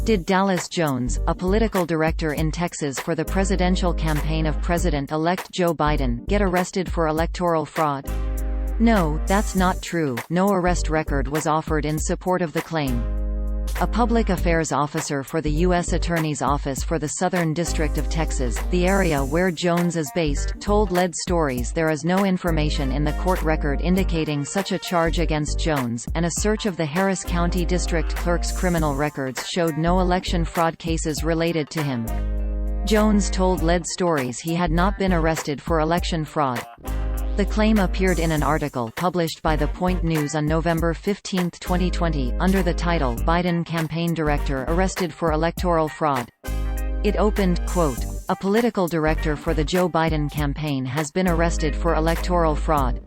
Did Dallas Jones, a political director in Texas for the presidential campaign of President-elect Joe Biden, get arrested for electoral fraud? No, that's not true. No arrest record was offered in support of the claim. A public affairs officer for the U.S. Attorney's Office for the Southern District of Texas, the area where Jones is based, told Lead Stories there is no information in the court record indicating such a charge against Jones, and a search of the Harris County District Clerk's criminal records showed no election fraud cases related to him. Jones told Lead Stories he had not been arrested for election fraud. The claim appeared in an article published by The Point News on November 15, 2020, under the title "Biden Campaign Director Arrested for Electoral Fraud." It opened, quote, "A political director for the Joe Biden campaign has been arrested for electoral fraud."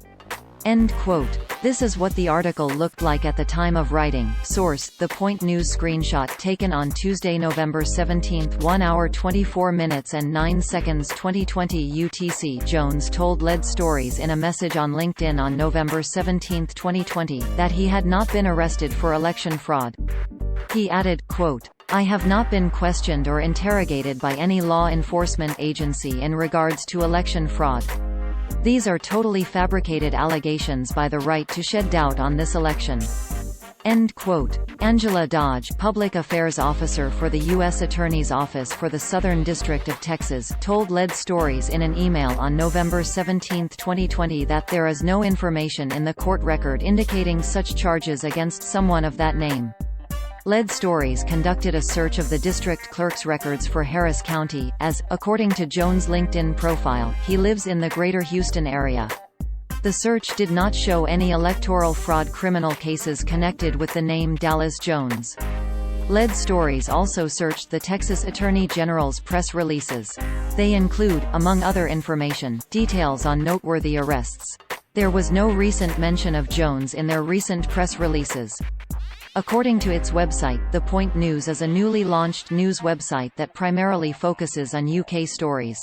End quote. This is what the article looked like at the time of writing. Source: The Point News. Screenshot taken on Tuesday, November 17, 1 hour 24 minutes and 9 seconds 2020 UTC. Jones told Lead Stories in a message on LinkedIn on November 17, 2020, that he had not been arrested for election fraud. He added, quote, "I have not been questioned or interrogated by any law enforcement agency in regards to election fraud. These are totally fabricated allegations by the right to shed doubt on this election." End quote. Angela Dodge, public affairs officer for the U.S. Attorney's Office for the Southern District of Texas, told Lead Stories in an email on November 17, 2020 that there is no information in the court record indicating such charges against someone of that name. Lead Stories conducted a search of the district clerk's records for Harris County, as, according to Jones' LinkedIn profile, he lives in the greater Houston area. The search did not show any electoral fraud criminal cases connected with the name Dallas Jones. Lead Stories also searched the Texas Attorney General's press releases. They include, among other information, details on noteworthy arrests. There was no recent mention of Jones in their recent press releases. According to its website, The Point News is a newly launched news website that primarily focuses on UK stories.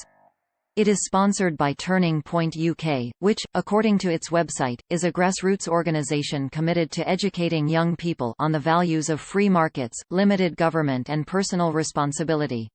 It is sponsored by Turning Point UK, which, according to its website, is a grassroots organisation committed to educating young people on the values of free markets, limited government and personal responsibility.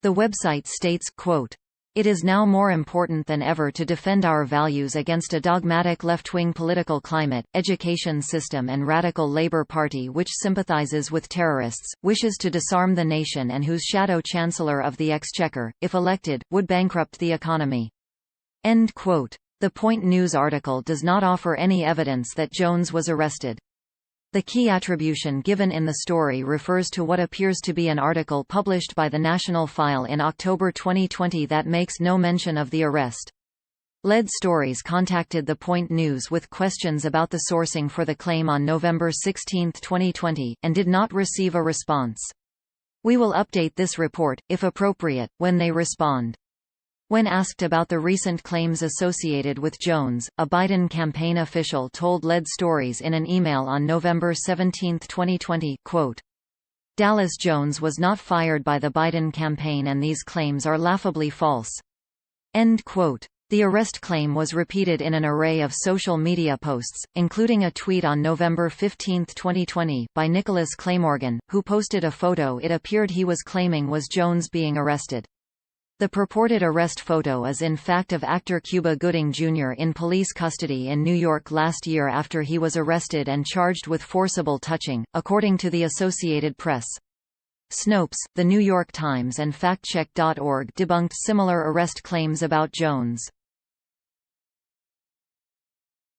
The website states, quote, "It is now more important than ever to defend our values against a dogmatic left-wing political climate, education system and radical Labour Party which sympathizes with terrorists, wishes to disarm the nation and whose shadow Chancellor of the Exchequer, if elected, would bankrupt the economy." End quote. The Point News article does not offer any evidence that Jones was arrested. The key attribution given in the story refers to what appears to be an article published by the National File in October 2020 that makes no mention of the arrest. Lead Stories contacted The Point News with questions about the sourcing for the claim on November 16, 2020, and did not receive a response. We will update this report, if appropriate, when they respond. When asked about the recent claims associated with Jones, a Biden campaign official told Lead Stories in an email on November 17, 2020, quote, "Dallas Jones was not fired by the Biden campaign and these claims are laughably false." End quote. The arrest claim was repeated in an array of social media posts, including a tweet on November 15, 2020, by Nicholas Claymorgan, who posted a photo it appeared he was claiming was Jones being arrested. The purported arrest photo is in fact of actor Cuba Gooding Jr. in police custody in New York last year after he was arrested and charged with forcible touching, according to the Associated Press. Snopes, The New York Times and FactCheck.org debunked similar arrest claims about Jones.